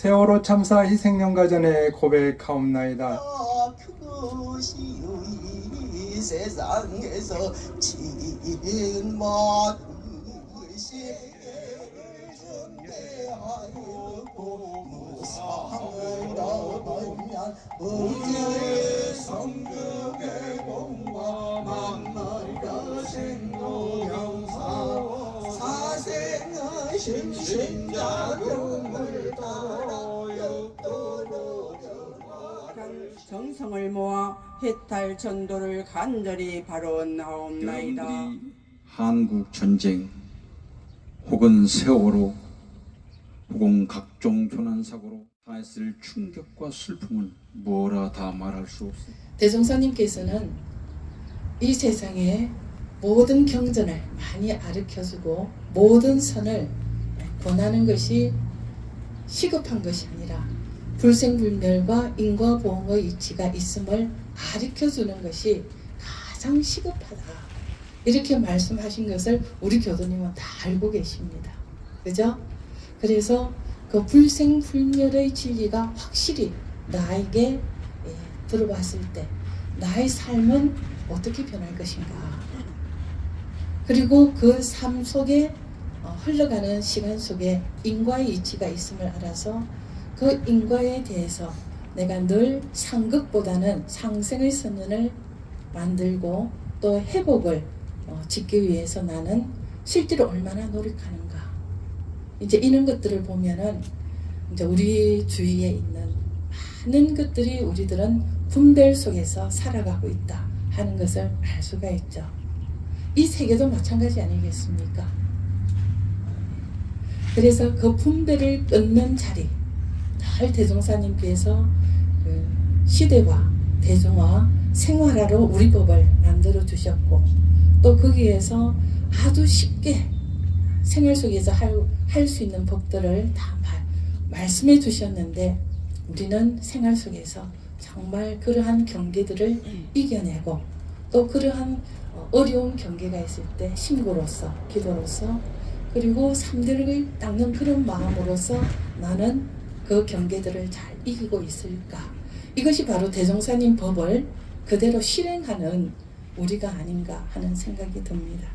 세월호 참사 희생연가전에 고백하옵나이다. 그것이 이 세상에서 지은 모든 시대를 존대하였고 무상을 얻으면 의의 성벽의 공과 만날과 생로병사 사생의 심신자병을 따라 역도로 정성을 모아 해탈 전도를 간절히 바라옵나이다. 여러분들이 한국 전쟁 혹은 세월호 혹은 각종 교난사고로 당했을 충격과 슬픔은 뭐라 다 말할 수 없습니다. 대종사님께서는 이 세상의 모든 경전을 많이 가르쳐주고 모든 선을 권하는 것이 시급한 것이 아니라 불생불멸과 인과보응의 이치가 있음을 가르쳐주는 것이 가장 시급하다. 이렇게 말씀하신 것을 우리 교도님은 다 알고 계십니다. 그죠? 그래서 그 불생불멸의 진리가 확실히 나에게 들어봤을 때 나의 삶은 어떻게 변할 것인가. 그리고 그 삶 속에 흘러가는 시간 속에 인과의 이치가 있음을 알아서 그 인과에 대해서 내가 늘 상극보다는 상생의 선언을 만들고 또 회복을 짓기 위해서 나는 실제로 얼마나 노력하는가. 이제 이런 것들을 보면은 이제 우리 주위에 있는 많은 것들이 우리들은 분별 속에서 살아가고 있다 하는 것을 알 수가 있죠. 이 세계도 마찬가지 아니겠습니까? 그래서 그 분별을 끊는 자리, 늘 대종사님께서 그 시대와 대중화 생활화로 우리 법을 만들어 주셨고 또 거기에서 아주 쉽게 생활 속에서 할 수 있는 법들을 다 말씀해 주셨는데 우리는 생활 속에서 정말 그러한 경계들을 이겨내고 또 그러한 어려운 경계가 있을 때 신고로서 기도로서 그리고 삼들을 닦는 그런 마음으로서 나는 그 경계들을 잘 이기고 있을까. 이것이 바로 대종사님 법을 그대로 실행하는 우리가 아닌가 하는 생각이 듭니다.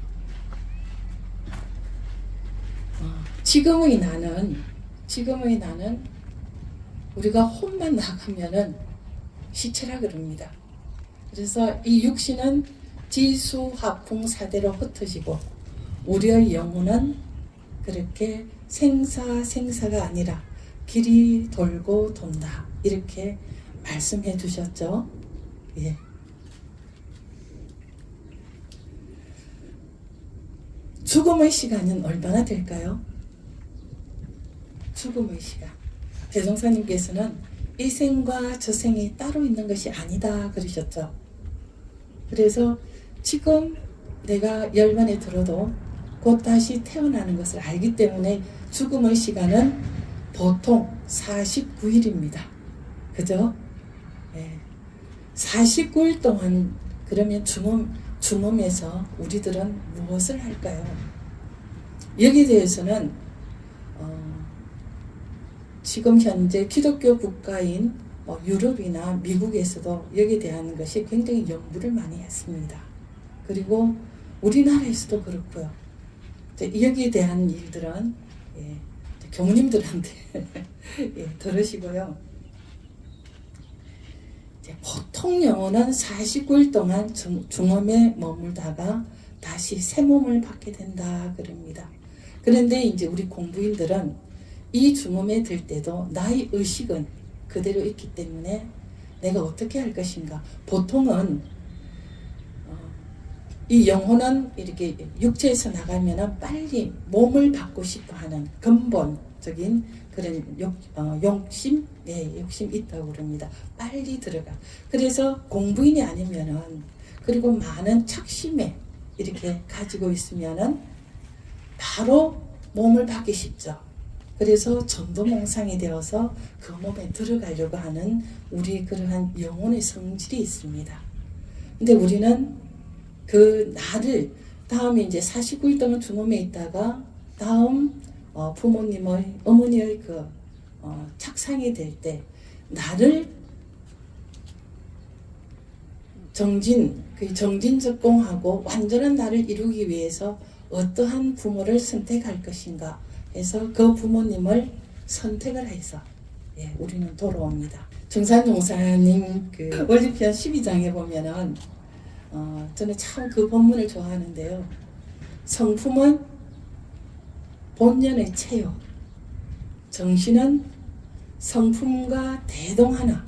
지금의 나는 우리가 혼만 나가면은 시체라 그럽니다. 그래서 이 육신은 지수화풍사대로 흩어지고 우리의 영혼은 그렇게 생사가 아니라 길이 돌고 돈다. 이렇게 말씀해 주셨죠. 예. 죽음의 시간은 얼마나 될까요? 죽음의 시간. 대종사님께서는 이 생과 저 생이 따로 있는 것이 아니다 그러셨죠. 그래서 지금 내가 열반에 들어도 곧 다시 태어나는 것을 알기 때문에 죽음의 시간은 보통 49일입니다. 그죠? 네. 49일 동안 그러면 중음에서 우리들은 무엇을 할까요? 여기에 대해서는 지금 현재 기독교 국가인 유럽이나 미국에서도 여기에 대한 것이 굉장히 연구를 많이 했습니다. 그리고 우리나라에서도 그렇고요. 여기에 대한 일들은 교무님들한테 들으시고요. 보통 영혼은 49일 동안 중음에 머물다가 다시 새 몸을 받게 된다 그럽니다. 그런데 이제 우리 공부인들은 이 중음에 들 때도 나의 의식은 그대로 있기 때문에 내가 어떻게 할 것인가. 보통은 이 영혼은 이렇게 육체에서 나가면 빨리 몸을 받고 싶어 하는 근본적인 그런 욕심 있다고 그럽니다. 빨리 들어가. 그래서 공부인이 아니면은 그리고 많은 착심에 이렇게 가지고 있으면은 바로 몸을 받기 쉽죠. 그래서 전도몽상이 되어서 그 몸에 들어가려고 하는 우리 그러한 영혼의 성질이 있습니다. 근데 우리는 그 나를 다음에 이제 49일 동안 중음에 있다가 다음 부모님의 어머니의 그 착상이 될 때 나를 정진적공하고 완전한 나를 이루기 위해서 어떠한 부모를 선택할 것인가 해서 그 부모님을 선택을 해서 우리는 돌아옵니다. 정산종사님 그 원리편 12장에 보면은 저는 참 그 본문을 좋아하는데요. 성품은 본연의 체요, 정신은 성품과 대동하나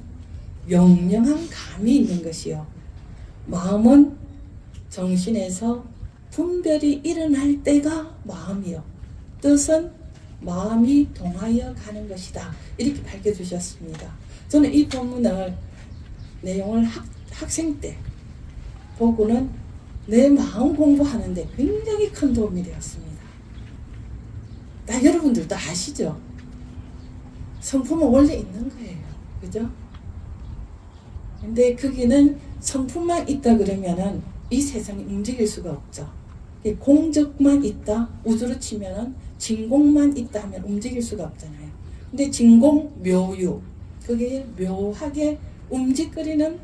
명령한 감이 있는 것이요, 마음은 정신에서 분별이 일어날 때가 마음이요, 뜻은 마음이 동하여 가는 것이다. 이렇게 밝혀주셨습니다. 저는 이 본문을 내용을 학생 때 보고는 내 마음 공부하는데 굉장히 큰 도움이 되었습니다. 여러분들도 아시죠? 성품은 원래 있는 거예요. 그죠? 근데 거기는 성품만 있다 그러면은 이 세상이 움직일 수가 없죠. 공적만 있다, 우주로 치면은 진공만 있다 하면 움직일 수가 없잖아요. 근데 진공, 묘유, 그게 묘하게 움직거리는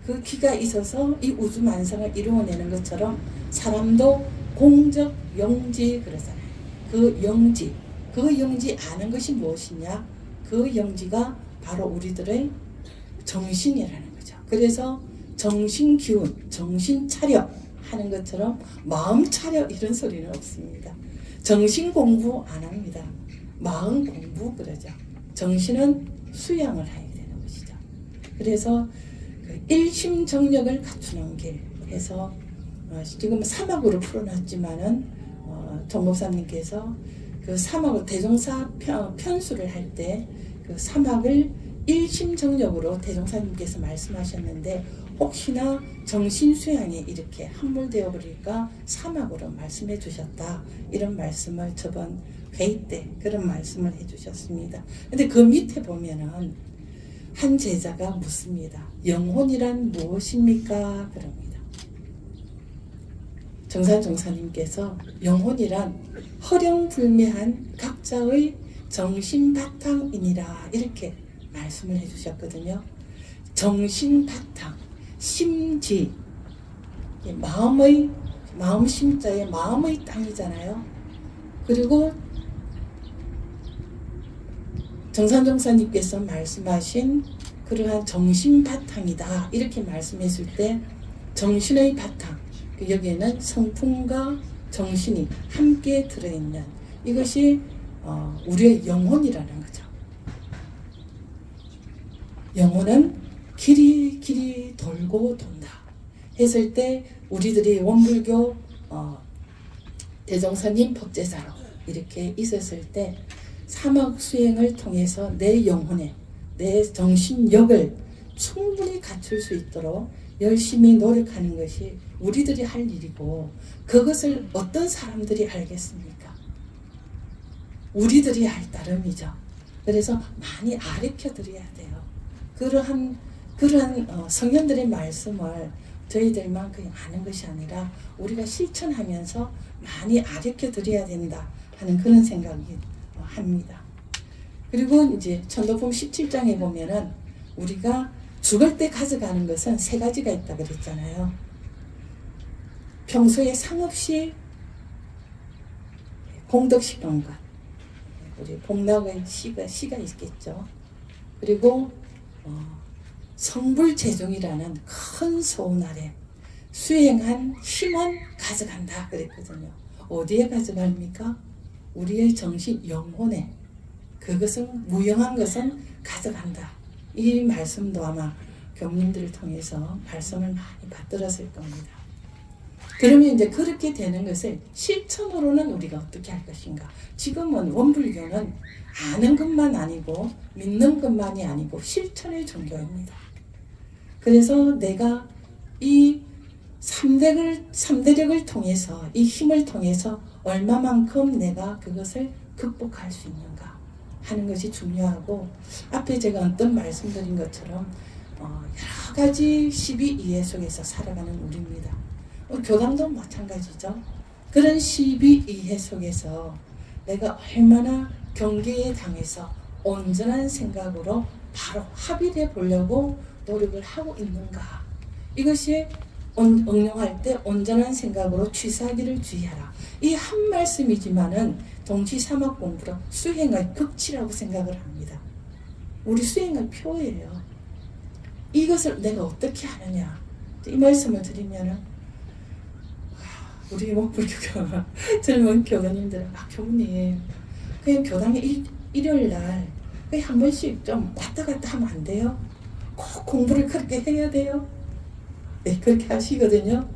그 기가 있어서 이 우주 만상을 이루어내는 것처럼 사람도 공적 영지 그러잖아요. 그 영지 아는 것이 무엇이냐? 그 영지가 바로 우리들의 정신이라는 거죠. 그래서 정신 기운, 정신 차려 하는 것처럼 마음 차려 이런 소리는 없습니다. 정신 공부 안 합니다. 마음 공부 그러죠. 정신은 수양을 해야 되는 것이죠. 그래서 그 일심정력을 갖추는 길 해서 지금 사막으로 풀어놨지만은 정 목사님께서 그 사막을 대종사 편수를 할 때 그 사막을 일심정력으로 대종사님께서 말씀하셨는데 혹시나 정신 수양이 이렇게 함몰되어 버릴까 사막으로 말씀해 주셨다. 이런 말씀을 저번 회의 때 그런 말씀을 해 주셨습니다. 근데 그 밑에 보면은 한 제자가 묻습니다. 영혼이란 무엇입니까? 그럽니다. 정산종사님께서 영혼이란 허령불매한 각자의 정신 바탕이니라 이렇게 말씀을 해주셨거든요. 정신 바탕, 심지, 마음 심자의 마음의 땅이잖아요. 그리고 정산종사님께서 말씀하신 그러한 정신 바탕이다 이렇게 말씀했을 때 정신의 바탕, 여기에는 성품과 정신이 함께 들어있는 이것이 우리의 영혼이라는 거죠. 영혼은 길이 돌고 돈다 했을 때 우리들이 원불교 대종사님 법제자로 이렇게 있었을 때 사막 수행을 통해서 내 영혼에 내 정신력을 충분히 갖출 수 있도록 열심히 노력하는 것이 우리들이 할 일이고 그것을 어떤 사람들이 알겠습니까? 우리들이 할 따름이죠. 그래서 많이 가르쳐 드려야 돼요. 그러한 성현들의 말씀을 저희들만 그냥 아는 것이 아니라 우리가 실천하면서 많이 가르쳐 드려야 된다 하는 그런 생각이 합니다. 그리고 이제 천도품 17장에 보면은 우리가 죽을 때 가져가는 것은 세 가지가 있다 그랬잖아요. 평소에 상없이 공덕시키는 것, 우리 복락의 시가 있겠죠. 그리고 성불재종이라는 큰 소원 아래 수행한 힘은 가져간다 그랬거든요. 어디에 가져갑니까? 우리의 정신 영혼에. 그것은 무용한 것은 가져간다. 이 말씀도 아마 교민들을 통해서 말씀을 많이 받들었을 겁니다. 그러면 이제 그렇게 되는 것을 실천으로는 우리가 어떻게 할 것인가? 지금은 원불교는 아는 것만 아니고 믿는 것만이 아니고 실천의 종교입니다. 그래서 내가 이 3대력을 통해서 이 힘을 통해서 얼마만큼 내가 그것을 극복할 수 있는가 하는 것이 중요하고 앞에 제가 어떤 말씀드린 것처럼 여러 가지 12이해 속에서 살아가는 우리입니다. 교당도 마찬가지죠. 그런 12이해 속에서 내가 얼마나 경계에 당해서 온전한 생각으로 바로 합의를 해 보려고 노력을 하고 있는가? 이것이 응용할 때 온전한 생각으로 취사하기를 주의하라. 이 한 말씀이지만은 동시 사막 공부로 수행의 극치라고 생각을 합니다. 우리 수행의 표예요. 이것을 내가 어떻게 하느냐? 이 말씀을 드리면은 우리 원불교가 젊은 교사님들, 교우님 그냥 교당에 일요일 날 그냥 한 번씩 좀 왔다 갔다 하면 안 돼요? 꼭 공부를 그렇게 해야 돼요? 네, 그렇게 하시거든요.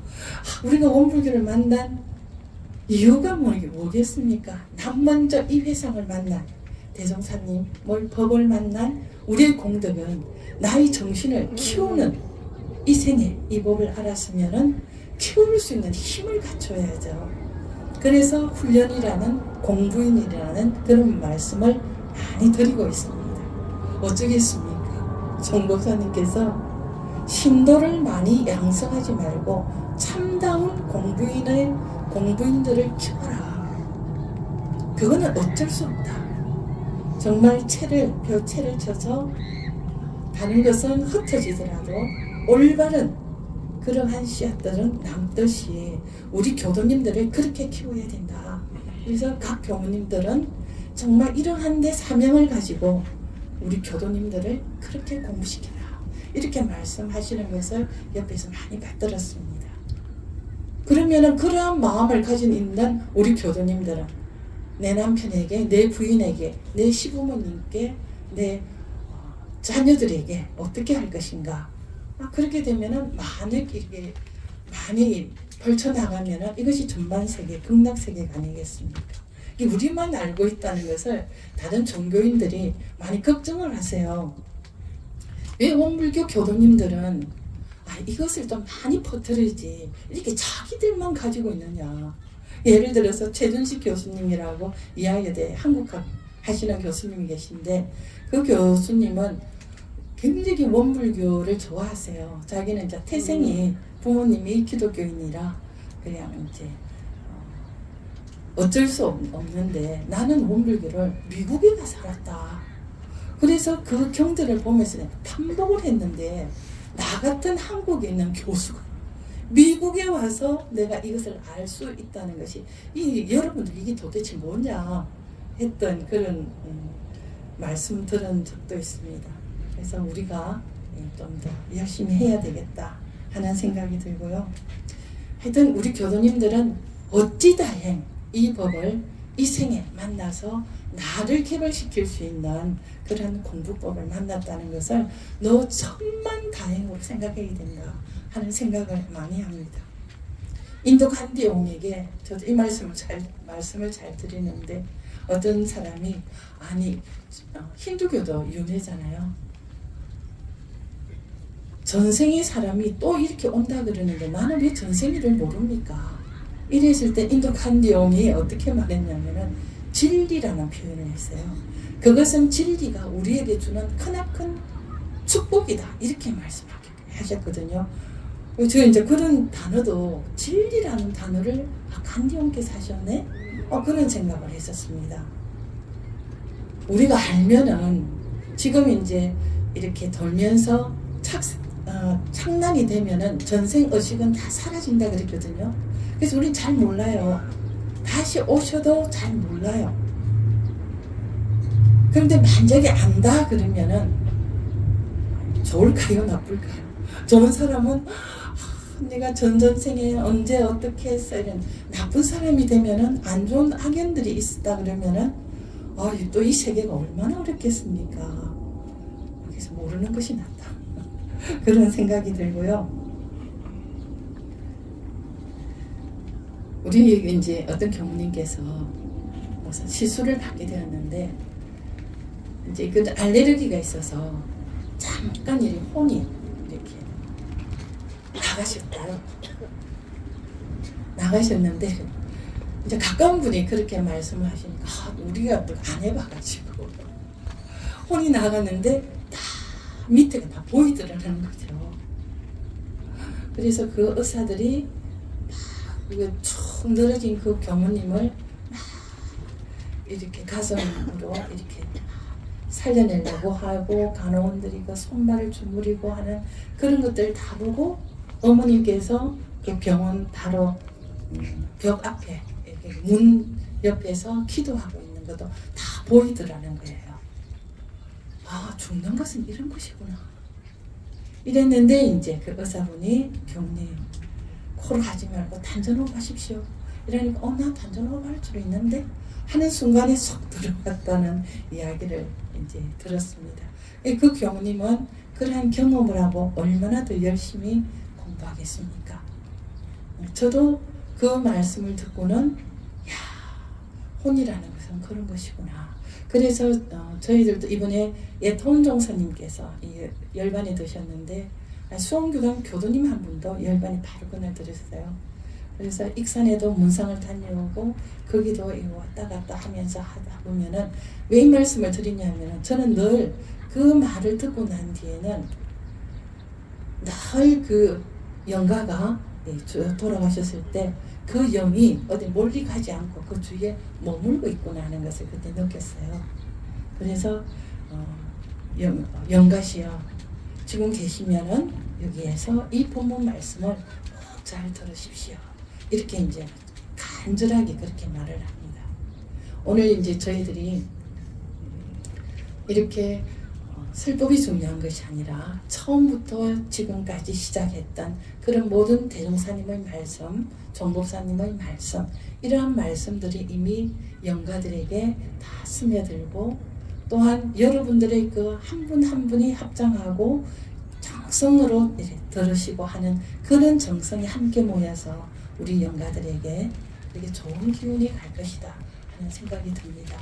우리가 원불교를 만난 이유가 뭐겠습니까? 남 먼저 이 회상을 만난 대종사님, 법을 만난 우리의 공덕은 나의 정신을 키우는 이 생에 이 법을 알았으면은 키울 수 있는 힘을 갖춰야죠. 그래서 훈련이라는 공부인이라는 그런 말씀을 많이 드리고 있습니다. 어쩌겠습니까? 정법사님께서 신도를 많이 양성하지 말고 참다운 공부인들을 키워라. 그거는 어쩔 수 없다. 정말 벼채를 쳐서 다른 것은 흩어지더라도 올바른 그러한 씨앗들은 남듯이 우리 교도님들을 그렇게 키워야 된다. 그래서 각 교무님들은 정말 이러한 데 사명을 가지고 우리 교도님들을 그렇게 공부시켜라. 이렇게 말씀하시는 것을 옆에서 많이 받들었습니다. 그러면은 그러한 마음을 가진 있는 우리 교도님들은 내 남편에게, 내 부인에게, 내 시부모님께, 내 자녀들에게 어떻게 할 것인가? 그렇게 되면은 많이 펼쳐나가면은 이것이 전반세계, 극락세계가 아니겠습니까? 우리만 알고 있다는 것을 다른 종교인들이 많이 걱정을 하세요. 왜 원불교 교도님들은 이것을 좀 많이 퍼뜨리지 이렇게 자기들만 가지고 있느냐. 예를 들어서 최준식 교수님이라고 이화여대 한국학 하시는 교수님이 계신데 그 교수님은 굉장히 원불교를 좋아하세요. 자기는 이제 태생이 부모님이 기독교인이라 그냥 이제 어쩔 수 없는데 나는 원불교를 미국에 가서 살았다. 그래서 그 경전을 보면서 탐복을 했는데 나 같은 한국에 있는 교수가 미국에 와서 내가 이것을 알 수 있다는 것이 여러분들 이게 도대체 뭐냐 했던 그런 말씀 들은 적도 있습니다. 그래서 우리가 좀 더 열심히 해야 되겠다 하는 생각이 들고요. 하여튼 우리 교도님들은 어찌 다행 이 법을 이 생에 만나서 나를 개발시킬 수 있는 그런 공부법을 만났다는 것을 너 천만 다행으로 생각해야 된다 하는 생각을 많이 합니다. 인도 간디옹에게 저도 이 말씀을 잘 드리는데 어떤 사람이 힌두교도 윤회잖아요. 전생의 사람이 또 이렇게 온다 그러는데 나는 왜 전생일을 모릅니까? 이랬을 때 인도 간디옹이 어떻게 말했냐면은 진리라는 표현을 했어요. 그것은 진리가 우리에게 주는 크나큰 축복이다 이렇게 말씀하셨거든요. 제가 이제 그런 단어도 진리라는 단어를 간디옹께서 하셨네? 그런 생각을 했었습니다. 우리가 알면은 지금 이제 이렇게 돌면서 창난이 되면은 전생 의식은 다 사라진다 그랬거든요. 그래서 우린 잘 몰라요. 다시 오셔도 잘 몰라요. 그런데 만약에 안다 그러면은 좋을까요, 나쁠까요? 좋은 사람은 내가 전전생에 언제 어떻게 했어 이런 나쁜 사람이 되면은 안 좋은 악연들이 있었다 그러면은 또 이 세계가 얼마나 어렵겠습니까? 그래서 모르는 것이 낫다. 그런 생각이 들고요. 우리 이제 어떤 교무님께서 무슨 시술을 받게 되었는데 이제 그 알레르기가 있어서 잠깐 이렇게 혼이 이렇게 나가셨는데 이제 가까운 분이 그렇게 말씀을 하시니까 우리가 또 안 해봐가지고 혼이 나갔는데 다 밑에가 다 보이더라는 거죠. 그래서 그 의사들이 이거 축 늘어진 그 교무님을 막 이렇게 가슴으로 이렇게 살려내려고 하고 간호원들이 그 손발을 주무리고 하는 그런 것들을 다 보고 어머니께서 그 병원 바로 벽 앞에 이렇게 문 옆에서 기도하고 있는 것도 다 보이더라는 거예요. 아, 죽는 것은 이런 것이구나. 이랬는데 이제 그 의사분이 교수님 코로 하지 말고 단전호흡 하십시오. 이러니까 나 단전호흡 할 줄 있는데 하는 순간에 쏙 들어갔다는 이야기를 이제 들었습니다. 그 교수님은 그러한 경험을 하고 얼마나 더 열심히 공부하겠습니까? 저도 그 말씀을 듣고는 혼이라는 것은 그런 것이구나. 그래서 저희들도 이번에 예토운 종사님께서 열반에 드셨는데 수원교당 교도님 한 분도 열반에 바로 그날 들었어요. 그래서 익산에도 문상을 다녀오고 거기도 왔다 갔다 하면서 하다 보면은 왜 이 말씀을 드리냐면은 저는 늘 그 말을 듣고 난 뒤에는 늘 그 영가가 돌아가셨을 때 그 영이 어디 멀리 가지 않고 그 주위에 머물고 있구나 하는 것을 그때 느꼈어요. 그래서 영가시여 지금 계시면은 여기에서 이 본문 말씀을 꼭 잘 들으십시오. 이렇게 이제 간절하게 그렇게 말을 합니다. 오늘 이제 저희들이 이렇게 설법이 중요한 것이 아니라 처음부터 지금까지 시작했던 그런 모든 대종사님의 말씀, 정법사님의 말씀, 이러한 말씀들이 이미 영가들에게 다 스며들고 또한 여러분들의 그 한 분 한 분이 합장하고 정성으로 들으시고 하는 그런 정성이 함께 모여서 우리 영가들에게 되게 좋은 기운이 갈 것이다 하는 생각이 듭니다.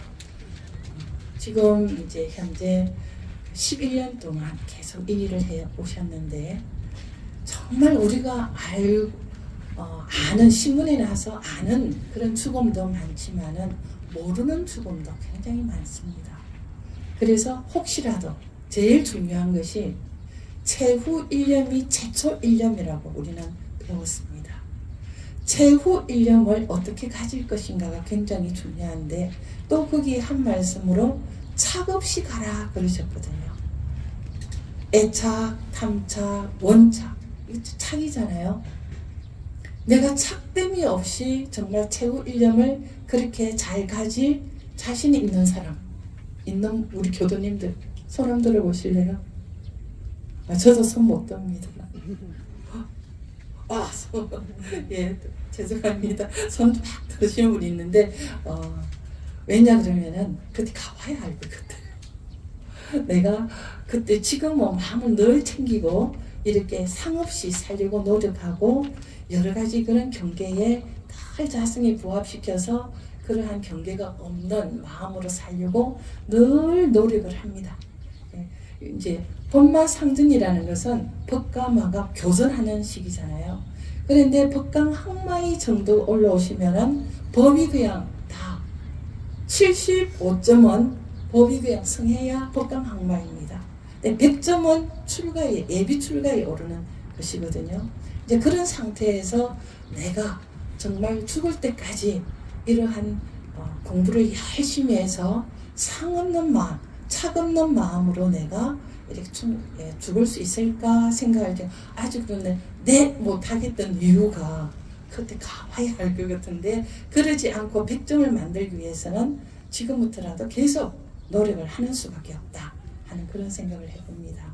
지금 이제 현재 11년 동안 계속 이 일을 해 오셨는데 정말 우리가 아는 신문에 나서 아는 그런 죽음도 많지만은 모르는 죽음도 굉장히 많습니다. 그래서 혹시라도 제일 중요한 것이 최후 일념이 최초 일념이라고 우리는 배웠습니다. 최후 일념을 어떻게 가질 것인가가 굉장히 중요한데 또 거기에 한 말씀으로 착 없이 가라 그러셨거든요. 애착, 탐착, 원착 이거 착이잖아요. 내가 착됨이 없이 정말 최후 일념을 그렇게 잘 가질 자신이 있는 사람 있는 우리 교도님들 손 한번 들어보실래요? 저도 손 못 듭니다. 예, 죄송합니다. 손 막 드시는 분이 있는데 왜냐 그러면은 그때 가봐야 알거든. 내가 그때 지금 뭐 마음을 늘 챙기고 이렇게 상없이 살려고 노력하고 여러 가지 그런 경계에 늘 자성에 부합시켜서 그러한 경계가 없는 마음으로 살려고 늘 노력을 합니다. 이제 법마상전이라는 것은 법과 마가 교전하는 시기잖아요. 그런데 법강 항마이 정도 올라오시면은 법이 그냥 다 75점은 법이 그냥 성해야 법강 항마입니다. 100점은 출가에 예비 출가에 오르는 것이거든요. 이제 그런 상태에서 내가 정말 죽을 때까지 이러한 공부를 열심히 해서 상 없는 마음, 착 없는 마음으로 내가 이렇게 죽을 수 있을까 생각할 때 아직도 못하겠던 이유가 그때 가봐야 할 것 같은데 그러지 않고 100점을 만들기 위해서는 지금부터라도 계속 노력을 하는 수밖에 없다 하는 그런 생각을 해봅니다.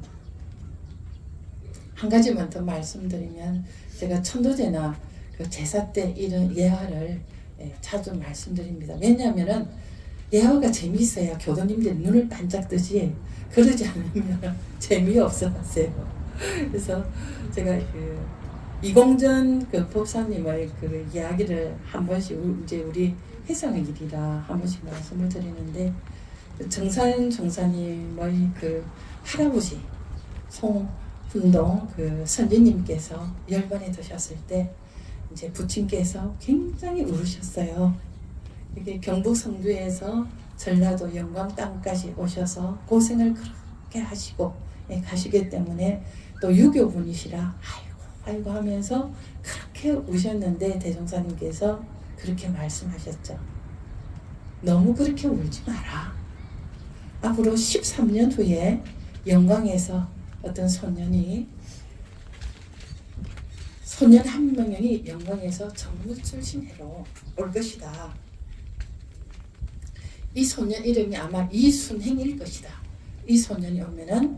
한 가지만 더 말씀드리면 제가 천도제나 그 제사 때 이런 예화를 자주 말씀드립니다. 왜냐하면은 예화가 재미있어야 교도님들 눈을 반짝 뜨지 그러지 않으면 재미없어 하세요. 그래서 제가 그 이공전 그 법사님의 그 이야기를 한 번씩 이제 우리 해성의 길이라 한 번씩 말씀을 드리는데 정산 종사님의 그 할아버지 송훈동 그 선지님께서 열반에 드셨을 때 이제 부친께서 굉장히 울으셨어요. 이게 경북 성주에서 전라도 영광 땅까지 오셔서 고생을 그렇게 하시고 가시기 때문에 또 유교분이시라 아이고 하면서 그렇게 우셨는데 대종사님께서 그렇게 말씀하셨죠. 너무 그렇게 울지 마라. 앞으로 13년 후에 영광에서 어떤 소년 한 명이 영광에서 정무출신회로 올 것이다. 이 소년 이름이 아마 이순행일 것이다. 이 소년이 오면은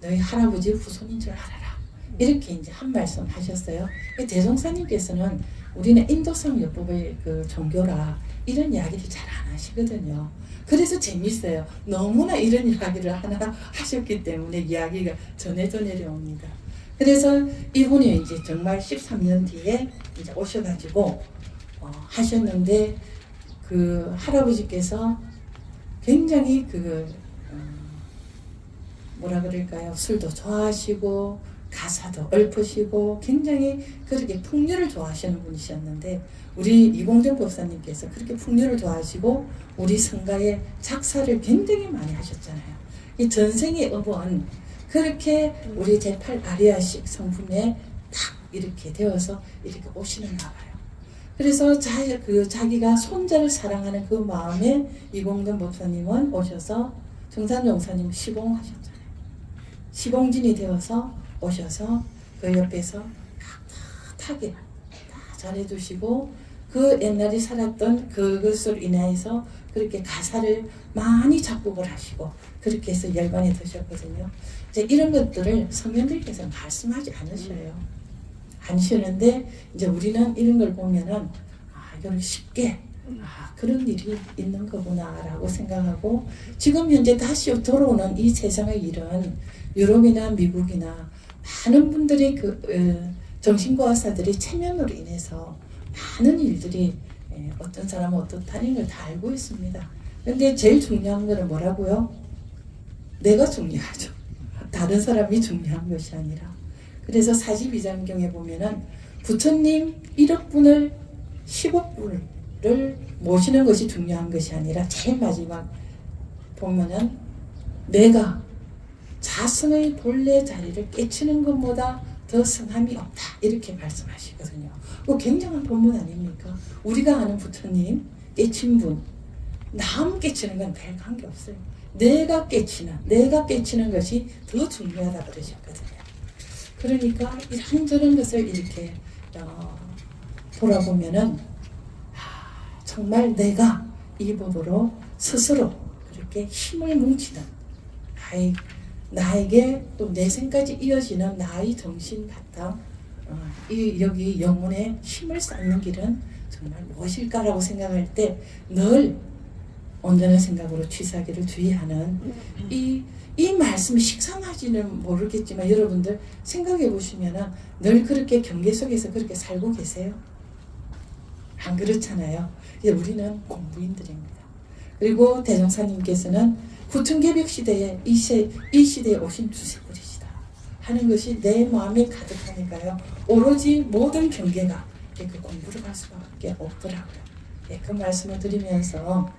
너희 할아버지 후손인 줄 알아라. 이렇게 이제 한 말씀 하셨어요. 대종사님께서는 우리는 인도성 율법의 그 종교라 이런 이야기를 잘 안 하시거든요. 그래서 재밌어요. 너무나 이런 이야기를 하나 하셨기 때문에 이야기가 전해져 내려옵니다. 그래서 이분이 이제 정말 13년 뒤에 이제 오셔가지고 하셨는데 그 할아버지께서 굉장히 뭐라 그럴까요? 술도 좋아하시고 가사도 읊으시고 굉장히 그렇게 풍류를 좋아하시는 분이셨는데 우리 이공정 법사님께서 그렇게 풍류를 좋아하시고 우리 성가에 작사를 굉장히 많이 하셨잖아요. 이 전생의 업은 그렇게 우리 제8 아리아식 성품에 딱 이렇게 되어서 이렇게 오시는가 봐요. 그래서 자기가 손자를 사랑하는 그 마음에 이공정 법사님은 오셔서 정산종사님 시봉하셨잖아요. 시봉진이 되어서 오셔서 그 옆에서 깍듯하게 다 잘해주시고 그 옛날에 살았던 그것으로 인해서 그렇게 가사를 많이 작곡을 하시고 그렇게 해서 열반에 드셨거든요. 이제 이런 것들을 성현들께서 말씀하지 않으셔요. 안 쉬는데 이제 우리는 이런 걸 보면은 이건 쉽게 그런 일이 있는 거구나라고 생각하고 지금 현재 다시 돌아오는 이 세상의 일은 유럽이나 미국이나 많은 분들이 정신과학사들이 체면으로 인해서 많은 일들이 어떤 사람은 어떻다는 걸 다 알고 있습니다. 근데 제일 중요한 거는 뭐라고요? 내가 중요하죠. 다른 사람이 중요한 것이 아니라. 그래서 42장경에 보면은 부처님 1억 분을 10억 분을 모시는 것이 중요한 것이 아니라 제일 마지막 보면은 내가 자성의 본래 자리를 깨치는 것보다 더 성함이 없다 이렇게 말씀하시거든요. 그 굉장한 본문 아닙니까? 우리가 아는 부처님 깨친 분 남 깨치는 건 별 관계 없어요. 내가 깨치는 것이 더 중요하다 그러셨거든요. 그러니까 이런저런 것을 이렇게 돌아보면은 정말 내가 이 법으로 스스로 그렇게 힘을 뭉치는 나에게 또 내생까지 이어지는 나의 정신 바탕 여기 영혼의 힘을 쌓는 길은 정말 무엇일까라고 생각할 때 늘 온전한 생각으로 취사하기를 주의하는 이 말씀이 식상하지는 모르겠지만 여러분들 생각해 보시면은 늘 그렇게 경계 속에서 그렇게 살고 계세요? 안 그렇잖아요. 우리는 공부인들입니다. 그리고 대종사님께서는 구천개벽 시대에 이 시대에 오신 주세불이시다 하는 것이 내 마음에 가득하니까요. 오로지 모든 경계가 그 공부를 할 수밖에 없더라고요. 그 말씀을 드리면서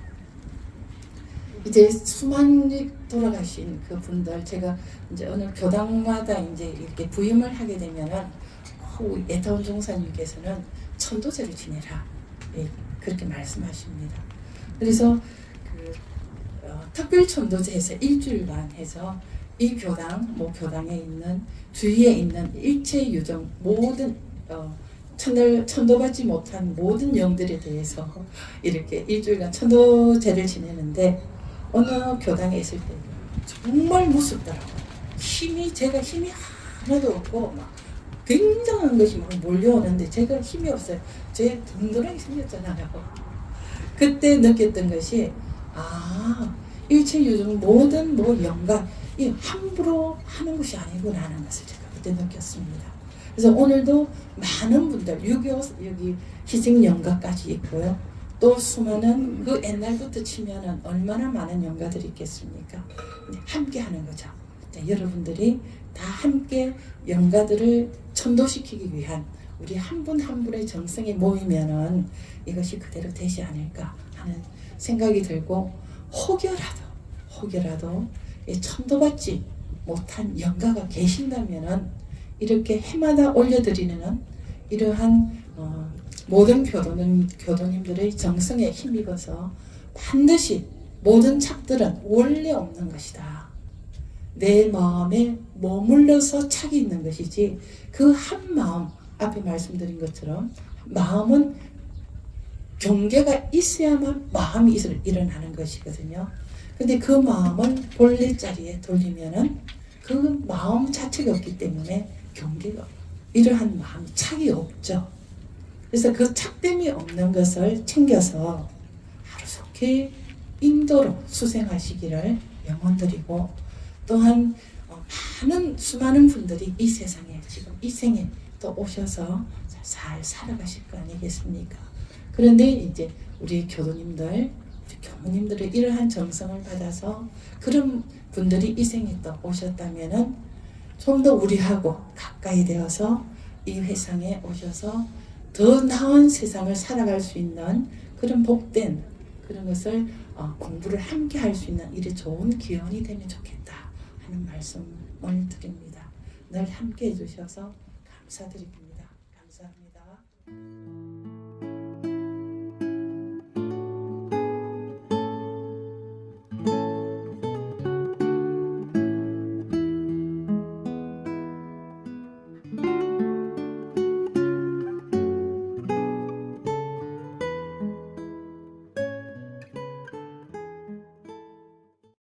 이제 수많이 돌아가신 그 분들 제가 이제 어느 교당마다 이제 이렇게 부임을 하게 되면은 애타운 종사님께서는 천도제를 지내라 그렇게 말씀하십니다. 그래서 특별 천도제에서 일주일간 해서 이 교당에 있는 주위에 있는 일체 유정 모든 천도받지 못한 모든 영들에 대해서 이렇게 일주일간 천도제를 지내는데 어느 교당에 있을 때 정말 무섭더라고요. 제가 힘이 하나도 없고 막 굉장한 것이 막 몰려오는데 제가 힘이 없어요. 제 든든하게 생겼잖아요. 그때 느꼈던 것이 일체유중 모든 영감 이 함부로 하는 것이 아니구나 하는 것을 제가 그때 느꼈습니다. 그래서 오늘도 많은 분들 여기 희생연가까지 있고요. 또 수많은 그 옛날부터 치면은 얼마나 많은 연가들이 있겠습니까? 함께 하는 거죠. 여러분들이 다 함께 연가들을 천도시키기 위한 우리 한 분 한 분의 정성이 모이면은 이것이 그대로 되지 않을까 하는 생각이 들고 혹여라도 천도받지 못한 연가가 계신다면은 이렇게 해마다 올려드리는 이러한 모든 교도님들의 정성에 힘입어서 반드시 모든 착들은 원래 없는 것이다. 내 마음에 머물러서 착이 있는 것이지 그 한 마음, 앞에 말씀드린 것처럼 마음은 경계가 있어야만 마음이 일어나는 것이거든요. 근데 그 마음을 본래 자리에 돌리면은 그 마음 자체가 없기 때문에 경계가 없고 이러한 마음 착이 없죠. 그래서 그 착됨이 없는 것을 챙겨서 하루속히 인도로 수생하시기를 염원드리고 또한 많은 수많은 분들이 이 세상에 지금 이 생에 또 오셔서 잘 살아가실 거 아니겠습니까? 그런데 이제 우리 교도님들, 우리 교무님들의 이러한 정성을 받아서 그런 분들이 이 생에 또 오셨다면은 좀 더 우리하고 가까이 되어서 이 회상에 오셔서 더 나은 세상을 살아갈 수 있는 그런 복된 그런 것을 공부를 함께 할 수 있는 일이 좋은 기원이 되면 좋겠다 하는 말씀을 드립니다. 늘 함께 해주셔서 감사드립니다. 감사합니다.